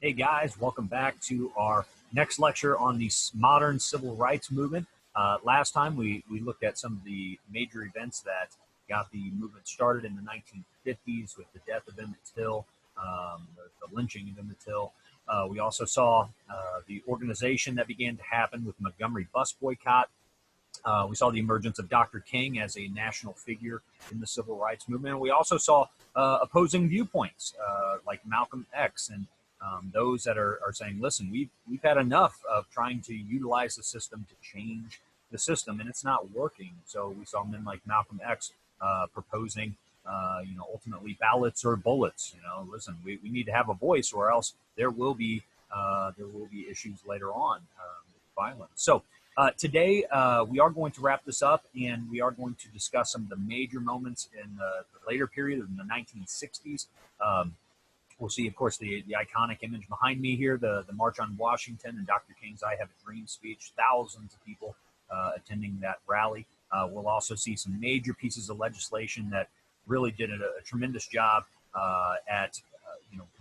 Hey guys, welcome back to our next lecture on the modern civil rights movement. Last time we looked at some of the major events that got the movement started in the 1950s with the death of Emmett Till, the lynching of Emmett Till. We also saw the organization that began to happen with Montgomery bus boycott. We saw the emergence of Dr. King as a national figure in the civil rights movement. We also saw opposing viewpoints like Malcolm X and those that are saying, listen, we've had enough of trying to utilize the system to change the system, and it's not working. So we saw men like Malcolm X proposing, ultimately ballots or bullets. Listen, we need to have a voice, or else there will be issues later on with violence. So today we are going to wrap this up, and we are going to discuss some of the major moments in the later period in the 1960s. We'll see, of course, the iconic image behind me here, the March on Washington and Dr. King's I Have a Dream speech, thousands of people attending that rally. We'll also see some major pieces of legislation that really did a tremendous job at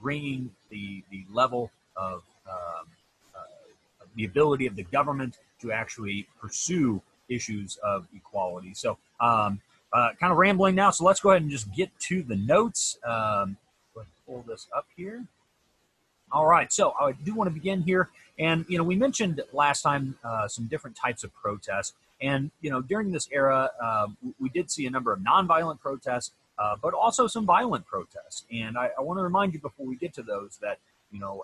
bringing the level of the ability of the government to actually pursue issues of equality. So kind of rambling now, so let's go ahead and just get to the notes. Go ahead and pull this up here. All right, so I do want to begin here. And, we mentioned last time some different types of protests. And, during this era, we did see a number of nonviolent protests, but also some violent protests. And I want to remind you before we get to those that,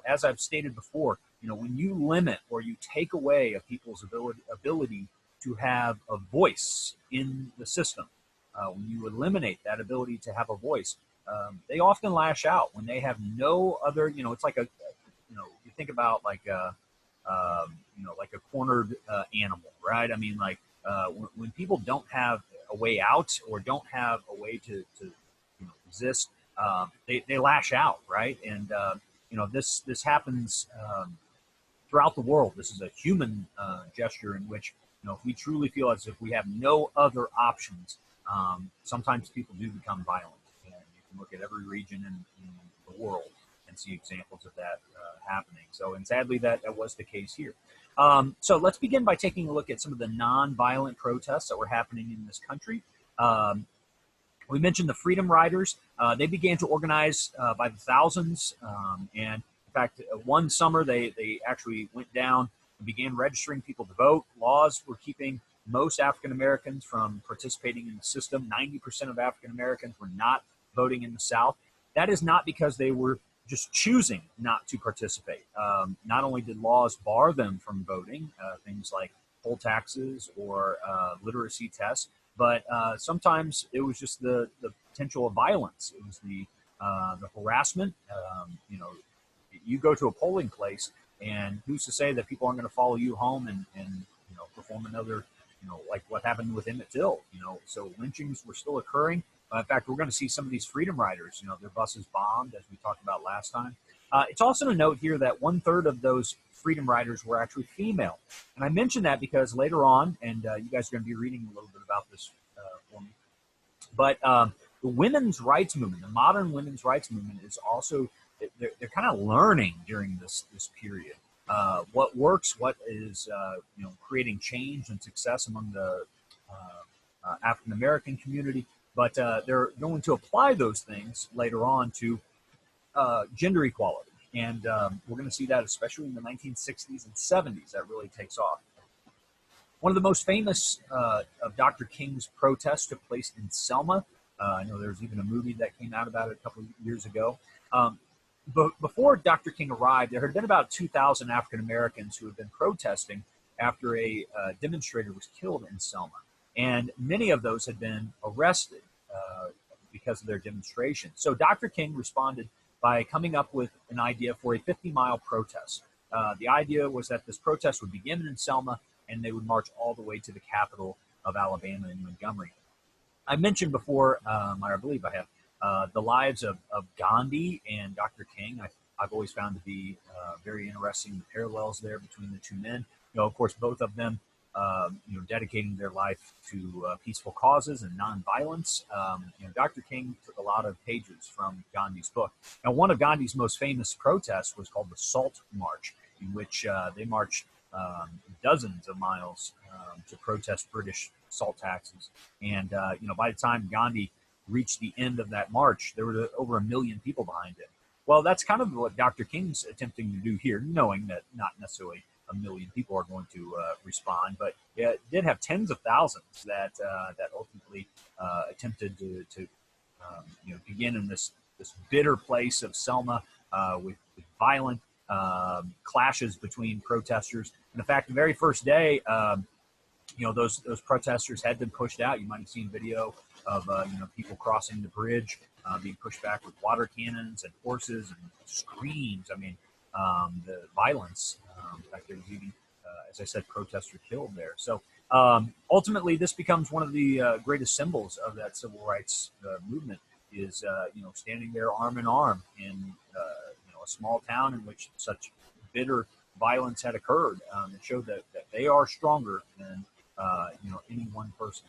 as I've stated before, when you limit or you take away a people's ability to have a voice in the system, when you eliminate that ability to have a voice, they often lash out when they have no other, it's like you think about like a cornered animal, right? I mean, like when people don't have a way out or don't have a way to exist, they lash out, right? And, this happens throughout the world. This is a human gesture in which, if we truly feel as if we have no other options, sometimes people do become violent. Look at every region in the world and see examples of that happening. So, and sadly, that was the case here. So let's begin by taking a look at some of the non-violent protests that were happening in this country. We mentioned the Freedom Riders. They began to organize by the thousands. And in fact, one summer, they actually went down and began registering people to vote. Laws were keeping most African Americans from participating in the system. 90% of African Americans were not voting in the South. That is not because they were just choosing not to participate. Not only did laws bar them from voting, things like poll taxes or literacy tests, but sometimes it was just the potential of violence. It was the harassment. You go to a polling place, and who's to say that people aren't going to follow you home and perform another, like what happened with Emmett Till. So lynchings were still occurring. In fact, we're going to see some of these Freedom Riders, their buses bombed, as we talked about last time. It's also to note here that 1/3 of those Freedom Riders were actually female. And I mention that because later on, and you guys are going to be reading a little bit about this for me, but the women's rights movement, the modern women's rights movement is also, they're kind of learning during this period. What works, what is, creating change and success among the African-American community. But they're going to apply those things later on to gender equality. And we're going to see that especially in the 1960s and 70s. That really takes off. One of the most famous of Dr. King's protests took place in Selma. I know there's even a movie that came out about it a couple of years ago. But before Dr. King arrived, there had been about 2,000 African Americans who had been protesting after a demonstrator was killed in Selma. And many of those had been arrested because of their demonstration. So Dr. King responded by coming up with an idea for a 50-mile protest. The idea was that this protest would begin in Selma, and they would march all the way to the capital of Alabama in Montgomery. I mentioned before, I believe I have, the lives of Gandhi and Dr. King. I've always found to be very interesting, the parallels there between the two men. Of course, both of them dedicating their life to peaceful causes and nonviolence. Dr. King took a lot of pages from Gandhi's book. Now, one of Gandhi's most famous protests was called the Salt March, in which they marched dozens of miles to protest British salt taxes. And by the time Gandhi reached the end of that march, there were over 1 million people behind him. Well, that's kind of what Dr. King's attempting to do here, knowing that not necessarily 1 million people are going to respond, but it did have tens of thousands that ultimately attempted to begin in this bitter place of Selma with violent clashes between protesters. And in fact, the very first day, those protesters had been pushed out. You might have seen video of people crossing the bridge, being pushed back with water cannons and horses and screams. I mean, the violence. In fact, there was even, as I said, protesters killed there. So ultimately, this becomes one of the greatest symbols of that civil rights movement. Is standing there arm in arm in a small town in which such bitter violence had occurred. It showed that they are stronger than any one person.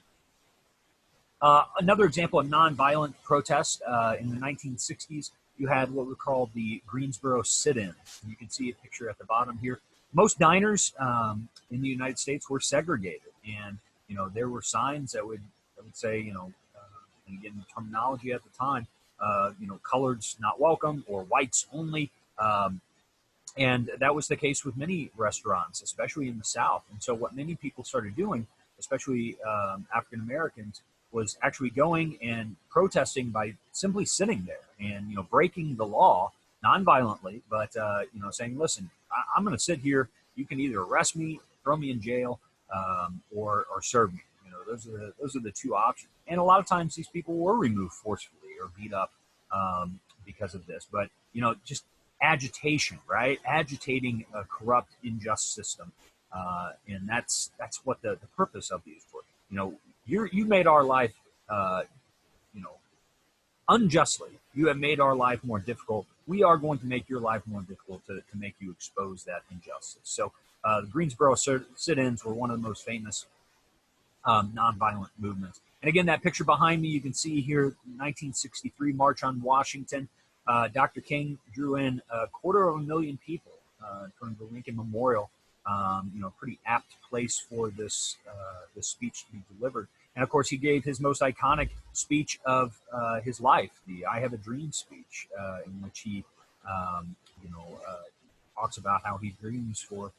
Another example of nonviolent protest in the 1960s, you had what were called the Greensboro sit-ins. You can see a picture at the bottom here. Most diners in the United States were segregated, and there were signs that would say, and again, the terminology at the time, coloreds not welcome or whites only. And that was the case with many restaurants, especially in the South. And so what many people started doing, especially African Americans, was actually going and protesting by simply sitting there and, breaking the law nonviolently, but, saying, listen, I'm going to sit here. You can either arrest me, throw me in jail, or serve me. Those are the two options. And a lot of times these people were removed forcefully or beat up because of this. But, just agitation, right? Agitating a corrupt, unjust system. And that's what the purpose of these were. You made our life, unjustly. You have made our life more difficult. We are going to make your life more difficult to make you expose that injustice. So the Greensboro sit-ins were one of the most famous nonviolent movements. And again, that picture behind me, you can see here, 1963 March on Washington. Dr. King drew in 250,000 people in front of the Lincoln Memorial. Pretty apt place for this speech to be delivered. And of course, he gave his most iconic speech of his life, the "I Have a Dream" speech, in which he, talks about how he dreams for,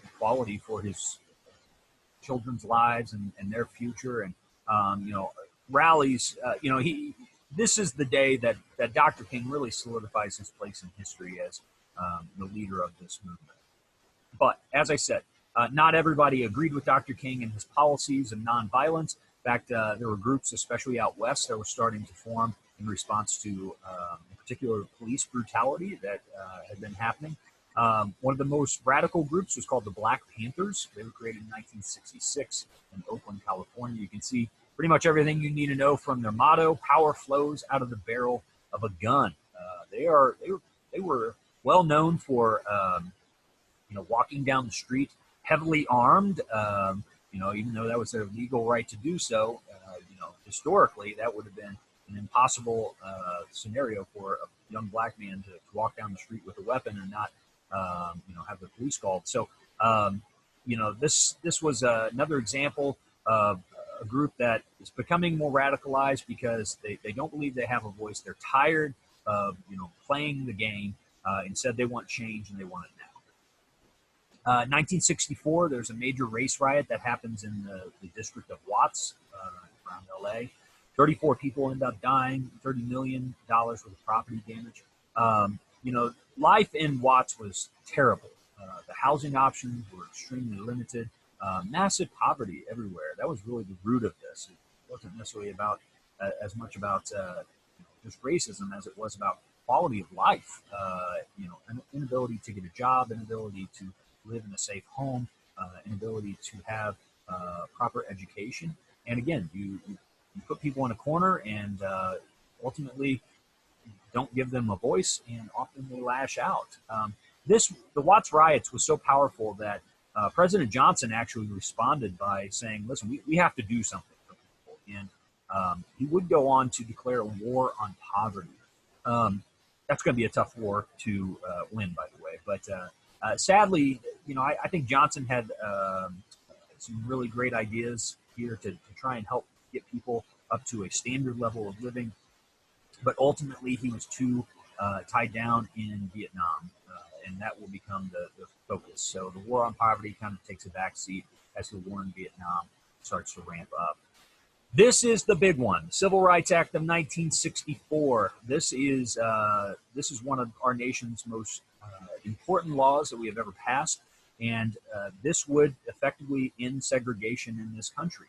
equality for his children's lives and their future, and rallies. This is the day that Dr. King really solidifies his place in history as the leader of this movement. But as I said, not everybody agreed with Dr. King and his policies of nonviolence. In fact, there were groups, especially out west, that were starting to form in response to in particular police brutality that had been happening. One of the most radical groups was called the Black Panthers. They were created in 1966 in Oakland, California. You can see pretty much everything you need to know from their motto: "Power flows out of the barrel of a gun." They were well known for walking down the street heavily armed. Even though that was their legal right to do so, historically that would have been an impossible scenario for a young black man to walk down the street with a weapon and not have the police called. So this was another example of a group that is becoming more radicalized because they don't believe they have a voice. They're tired of playing the game. Instead, they want change, and they want it now. 1964, there's a major race riot that happens in the district of Watts around LA. 34 people end up dying, $30 million worth of property damage. Life in Watts was terrible. The housing options were extremely limited. Massive poverty everywhere. That was really the root of this. It wasn't necessarily about as much about just racism as it was about quality of life. An inability to get a job, inability to live in a safe home, inability to have proper education. And again, you put people in a corner and ultimately don't give them a voice, and often they lash out. The Watts riots was so powerful that President Johnson actually responded by saying, listen, we have to do something for people. And he would go on to declare a war on poverty. That's going to be a tough war to win, by the way. But sadly, I think Johnson had some really great ideas here to try and help get people up to a standard level of living. But ultimately, he was too tied down in Vietnam, and that will become the focus. So the war on poverty kind of takes a backseat as the war in Vietnam starts to ramp up. This is the big one, Civil Rights Act of 1964. This is one of our nation's most important laws that we have ever passed, and this would effectively end segregation in this country.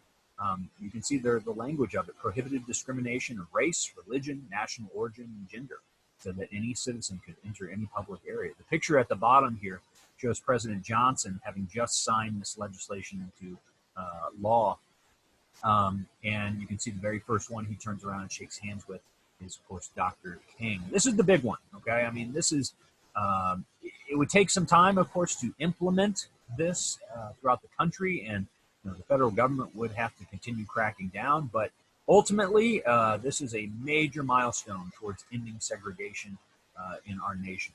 You can see there the language of it: prohibited discrimination of race, religion, national origin, and gender, so that any citizen could enter any public area. The picture at the bottom here shows President Johnson having just signed this legislation into law. And you can see the very first one he turns around and shakes hands with is, of course, Dr. King. This is the big one, okay? I mean, this is, it would take some time, of course, to implement this throughout the country, and the federal government would have to continue cracking down. But ultimately, this is a major milestone towards ending segregation in our nation.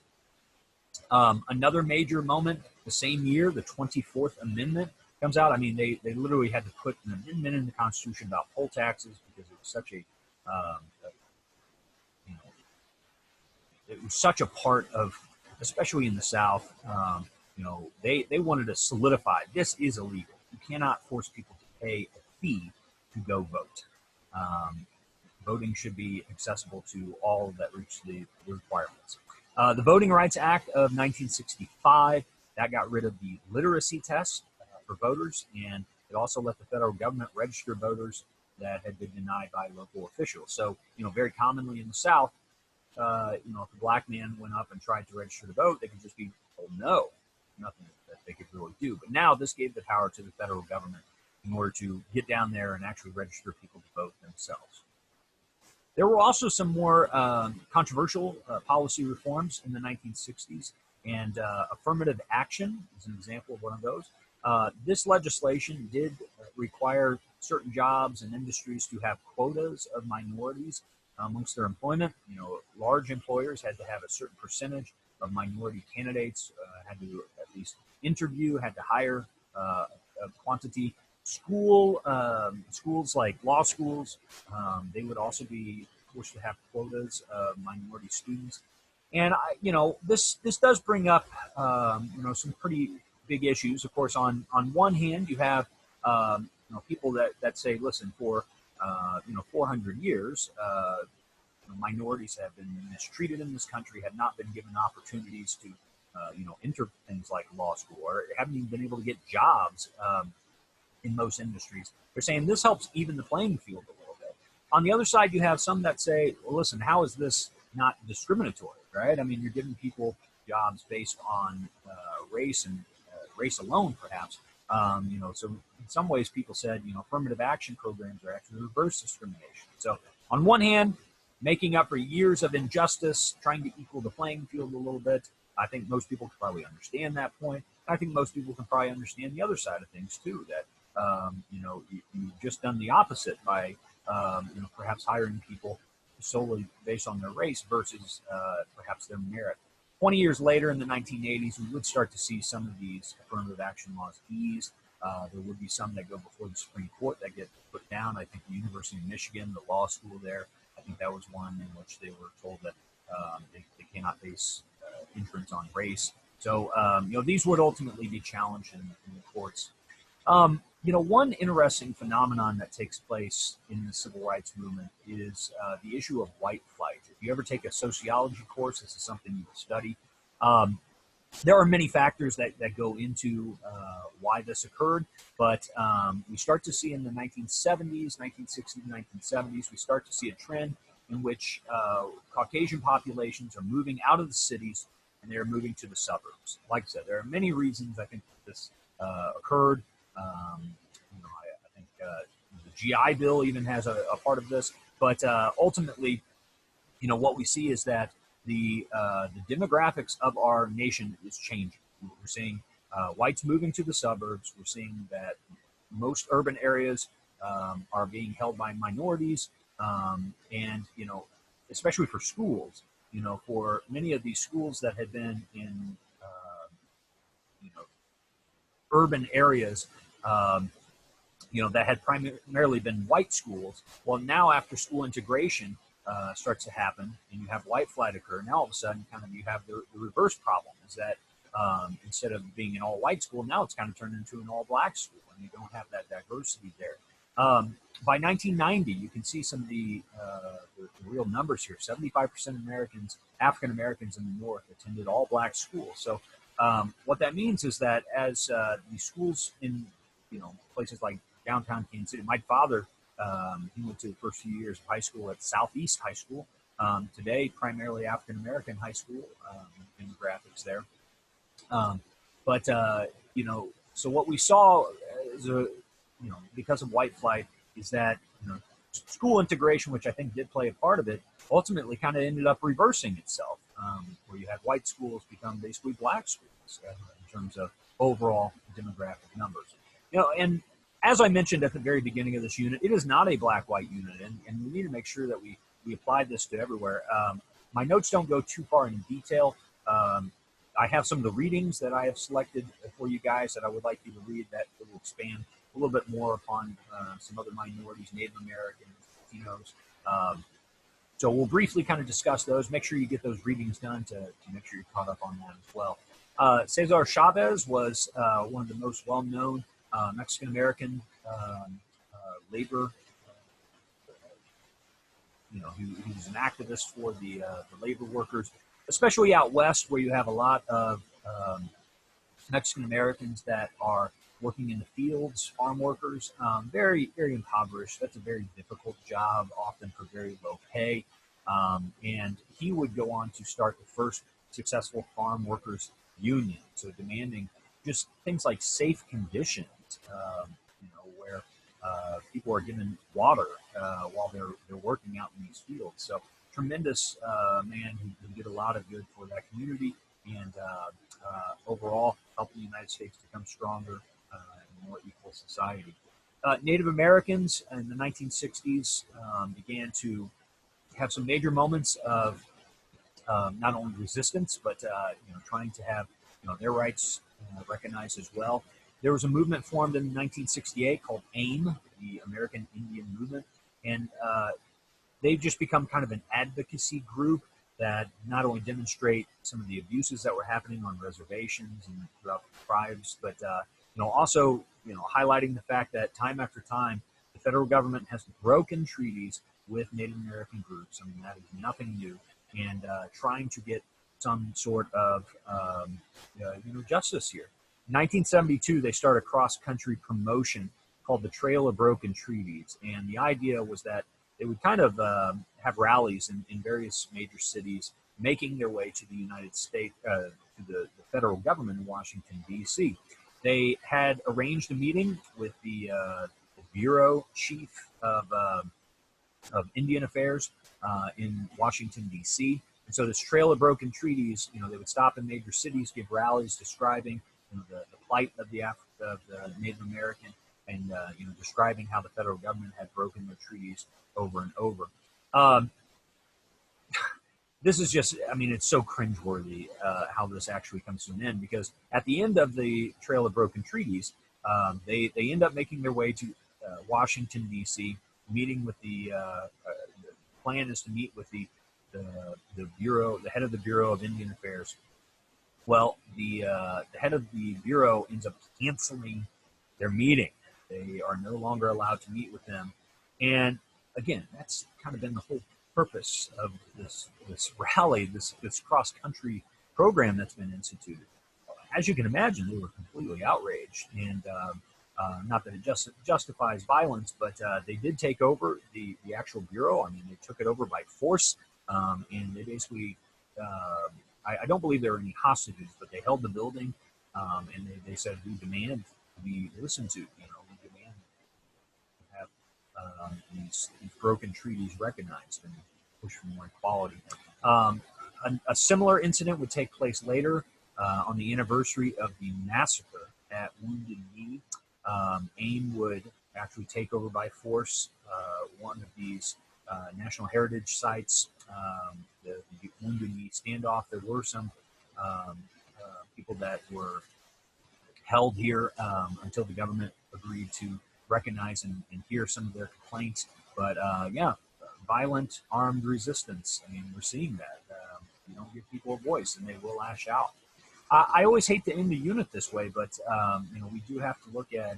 Another major moment, the same year, the 24th Amendment comes out. I mean, they literally had to put an amendment in the Constitution about poll taxes because it was such a, it was such a part of, especially in the South. They wanted to solidify this is illegal. You cannot force people to pay a fee to go vote. Voting should be accessible to all that reach the requirements. The Voting Rights Act of 1965, that got rid of the literacy test for voters, and it also let the federal government register voters that had been denied by local officials. So, very commonly in the South, if a black man went up and tried to register to vote, they could just be told no, nothing that they could really do. But now this gave the power to the federal government in order to get down there and actually register people to vote themselves. There were also some more controversial policy reforms in the 1960s, and affirmative action is an example of one of those. This legislation did require certain jobs and industries to have quotas of minorities amongst their employment. Large employers had to have a certain percentage of minority candidates, had to at least interview, had to hire a quantity. Schools like law schools, they would also be forced to have quotas of minority students. And this does bring up some pretty big issues. Of course, on one hand, you have people that say, listen, for 400 years, minorities have been mistreated in this country, have not been given opportunities to enter things like law school, or haven't even been able to get jobs in most industries. They're saying this helps even the playing field a little bit. On the other side, you have some that say, well, listen, how is this not discriminatory, right? I mean, you're giving people jobs based on race and race alone, perhaps. So in some ways, people said, affirmative action programs are actually reverse discrimination. So on one hand, making up for years of injustice, trying to equal the playing field a little bit. I think most people can probably understand that point. I think most people can probably understand the other side of things too, that you've just done the opposite by perhaps hiring people solely based on their race versus perhaps their merit. 20 years later, in the 1980s, we would start to see some of these affirmative action laws ease. There would be some that go before the Supreme Court that get put down. I think the University of Michigan, the law school there, I think that was one in which they were told that they cannot base inference on race. So, these would ultimately be challenged in the courts. One interesting phenomenon that takes place in the civil rights movement is the issue of white flight. If you ever take a sociology course, this is something you will study. There are many factors that go into why this occurred, but we start to see in the 1970s, 1960s, 1970s, we start to see a trend in which Caucasian populations are moving out of the cities and they're moving to the suburbs. Like I said, there are many reasons I think this occurred. I think the GI Bill even has a part of this, but ultimately, what we see is that the demographics of our nation is changing. We're seeing whites moving to the suburbs. We're seeing that most urban areas are being held by minorities, and especially for schools. For many of these schools that had been in you know, urban areas, that had primarily been white schools. Well, now after school integration starts to happen, and you have white flight occur, now all of a sudden, you have the reverse problem: is that instead of being an all-white school, now it's kind of turned into an all-black school, and you don't have that diversity there. By 1990, you can see some of the real numbers here. 75% of African Americans in the North, attended all-black schools. So what that means is that as the schools in places like downtown Kansas City, my father, he went to the first few years of high school at Southeast High School. Today, primarily African American high school, demographics there. So what we saw is because of white flight, is that school integration, which I think did play a part of it, ultimately kind of ended up reversing itself, where you had white schools become basically black schools in terms of overall demographic numbers. And as I mentioned at the very beginning of this unit, it is not a black-white unit, and we need to make sure that we apply this to everywhere. My notes don't go too far into detail. I have some of the readings that I have selected for you guys that I would like you to read that will expand a little bit more upon some other minorities, Native Americans, Latinos. So we'll briefly kind of discuss those. Make sure you get those readings done to make sure you're caught up on that as well. Cesar Chavez was one of the most well-known Mexican-American labor. He was an activist for the labor workers, especially out west, where you have a lot of Mexican-Americans that are working in the fields, farm workers, very, very impoverished. That's a very difficult job, often for very low pay. And he would go on to start the first successful farm workers union, so demanding just things like safe conditions, where people are given water while they're working out in these fields. So tremendous man who did a lot of good for that community, and overall helped the United States become stronger and more equal society. Native Americans in the 1960s began to have some major moments of not only resistance, but trying to have their rights recognized as well. There was a movement formed in 1968 called AIM, the American Indian Movement, and they've just become kind of an advocacy group that not only demonstrate some of the abuses that were happening on reservations and throughout the tribes, but also highlighting the fact that time after time the federal government has broken treaties with Native American groups. I mean, that is nothing new, and trying to get some sort of justice here. In 1972, they started a cross-country promotion called the Trail of Broken Treaties, and the idea was that they would kind of have rallies in various major cities, making their way to the United States, to the federal government in Washington, D.C. They had arranged a meeting with the bureau chief of Indian Affairs in Washington, D.C. And so this Trail of Broken Treaties, they would stop in major cities, give rallies describing the plight of the Native American, and describing how the federal government had broken their treaties over and over. This is just, it's so cringeworthy how this actually comes to an end, because at the end of the Trail of Broken Treaties, they end up making their way to Washington, D.C., meeting with the plan is to meet with the bureau, the head of the Bureau of Indian Affairs. Well, the head of the bureau ends up canceling their meeting. They are no longer allowed to meet with them, and again, that's kind of been the whole purpose of this rally, this cross-country program that's been instituted. As you can imagine, they were completely outraged, and not that it justifies violence, but they did take over the actual bureau. They took it over by force, and they basically, I don't believe there were any hostages, but they held the building, and they said, we demand to be listened to. We demand to have these broken treaties recognized and push for more equality. A similar incident would take place later on the anniversary of the massacre at Wounded Knee, AIM would actually take over by force one of these national heritage sites, the Wounded Knee standoff. There were some people that were held here until the government agreed to recognize and hear some of their complaints. But yeah, violent armed resistance. I mean, we're seeing that. You don't give people a voice, and they will lash out. I always hate to end the unit this way, but you know, we do have to look at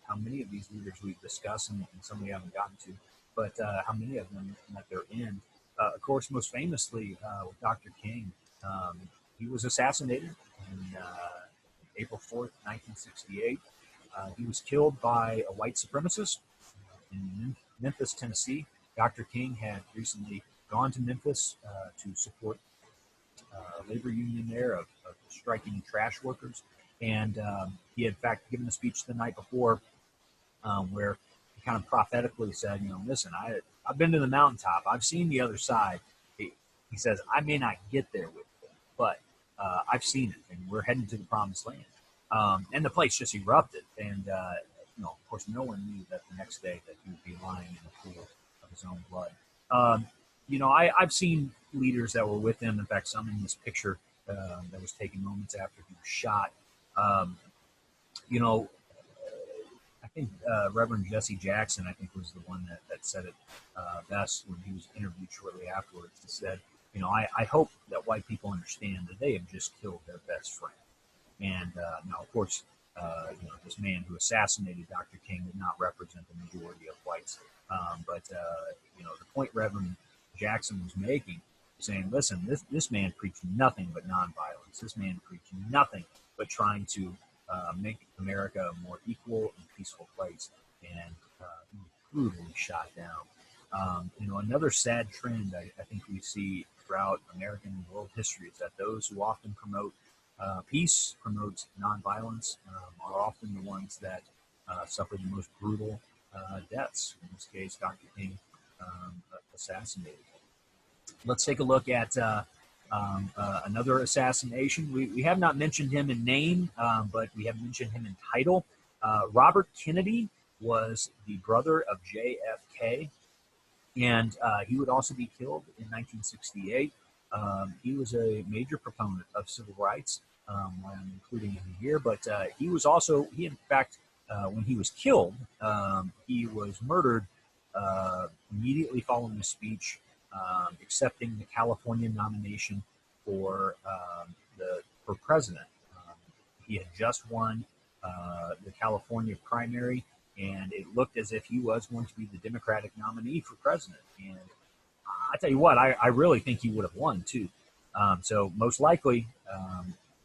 how many of these leaders we've discussed, and some we haven't gotten to, but how many of them at their end. Of course, most famously with Dr. King, he was assassinated in April 4th, 1968. He was killed by a white supremacist in Memphis, Tennessee. Dr. King had recently gone to Memphis to support a labor union there of striking trash workers. And he had, in fact, given a speech the night before where he kind of prophetically said, you know, listen, I've been to the mountaintop. I've seen the other side. He says, I may not get there with them, but I've seen it, and we're heading to the promised land. And the place just erupted. And, you know, of course, no one knew that the next day that he would be lying in a pool of his own blood. You know, I've seen leaders that were with him. In fact, some in this picture that was taken moments after he was shot. You know, I think Reverend Jesse Jackson, I think, was the one that said it best when he was interviewed shortly afterwards. He said, you know, I hope that white people understand that they have just killed their best friend. And now, of course, you know, this man who assassinated Dr. King did not represent the majority of whites. But, you know, the point Reverend Jackson was making, saying, listen, this man preached nothing but nonviolence. This man preached nothing but trying to make America a more equal and peaceful place. And he was brutally shot down. You know, another sad trend I think we see throughout American and world history is that those who often promote peace, promote nonviolence, are often the ones that suffer the most brutal deaths. In this case, Dr. King assassinated. Let's take a look at another assassination. We have not mentioned him in name, but we have mentioned him in title. Robert Kennedy was the brother of JFK, and he would also be killed in 1968. He was a major proponent of civil rights, why I'm including him here, but he was also, in fact, when he was killed, he was murdered immediately following the speech accepting the California nomination for president. He had just won the California primary, and it looked as if he was going to be the Democratic nominee for president. And I tell you what, I really think he would have won too. So most likely,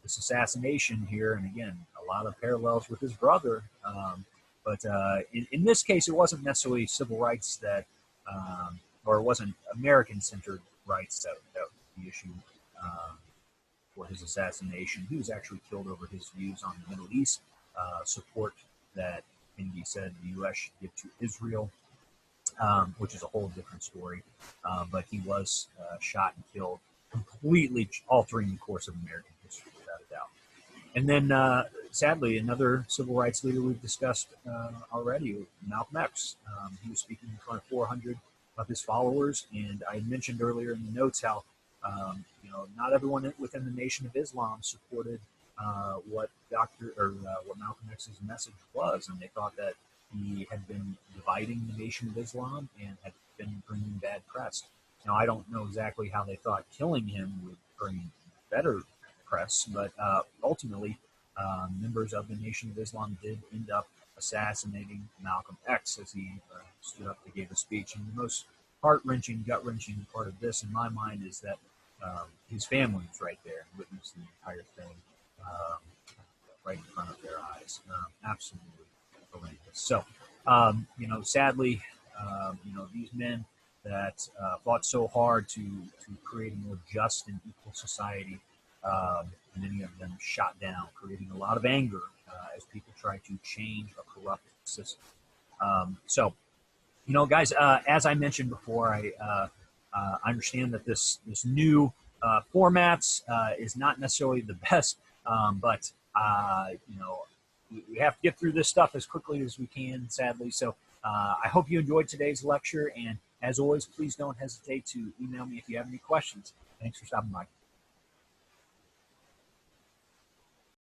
this assassination here, and again, a lot of parallels with his brother. But in this case, it wasn't necessarily civil rights that, or it wasn't American-centered rights that was the issue for his assassination. He was actually killed over his views on the Middle East, support that Kennedy said the U.S. should give to Israel, which is a whole different story. But he was shot and killed, completely altering the course of American history, without a doubt. And then, sadly, another civil rights leader we've discussed already, Malcolm X. He was speaking in front of 400 of his followers, and I mentioned earlier in the notes how you know, not everyone within the Nation of Islam supported what Malcolm X's message was, and they thought that he had been dividing the Nation of Islam and had been bringing bad press. Now, I don't know exactly how they thought killing him would bring better press, but ultimately, members of the Nation of Islam did end up assassinating Malcolm X as he stood up and gave a speech. And the most heart-wrenching, gut-wrenching part of this, in my mind, is that his family was right there and witnessed the entire thing right in front of their eyes. Absolutely horrendous. So, you know, sadly, you know, these men that fought so hard to create a more just and equal society, many of them shot down, creating a lot of anger as people try to change a corrupt system. So, you know, guys, as I mentioned before, I understand that this new formats is not necessarily the best, but we have to get through this stuff as quickly as we can, sadly. So I hope you enjoyed today's lecture, and as always, please don't hesitate to email me if you have any questions. Thanks for stopping by.